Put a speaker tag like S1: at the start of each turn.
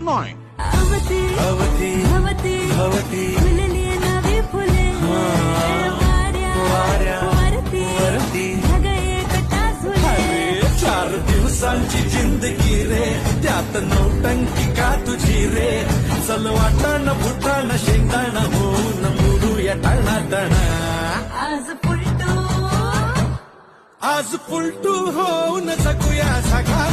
S1: नाही.
S2: अवती
S3: अवती
S2: भवती
S3: भवती
S2: फुलली नवी फुले वाऱ्या वरती
S3: वरती
S2: ढग एकटा झुले.
S3: अरे 4 दिवसांची जिंदगी रे त्यात नौटंकी का तुझी रे चल वाटण फुटाण शेंगदाण होऊन मुडूया टणाटण
S2: आज पुलटू
S3: आज पुलटू होऊन जगूया सगळा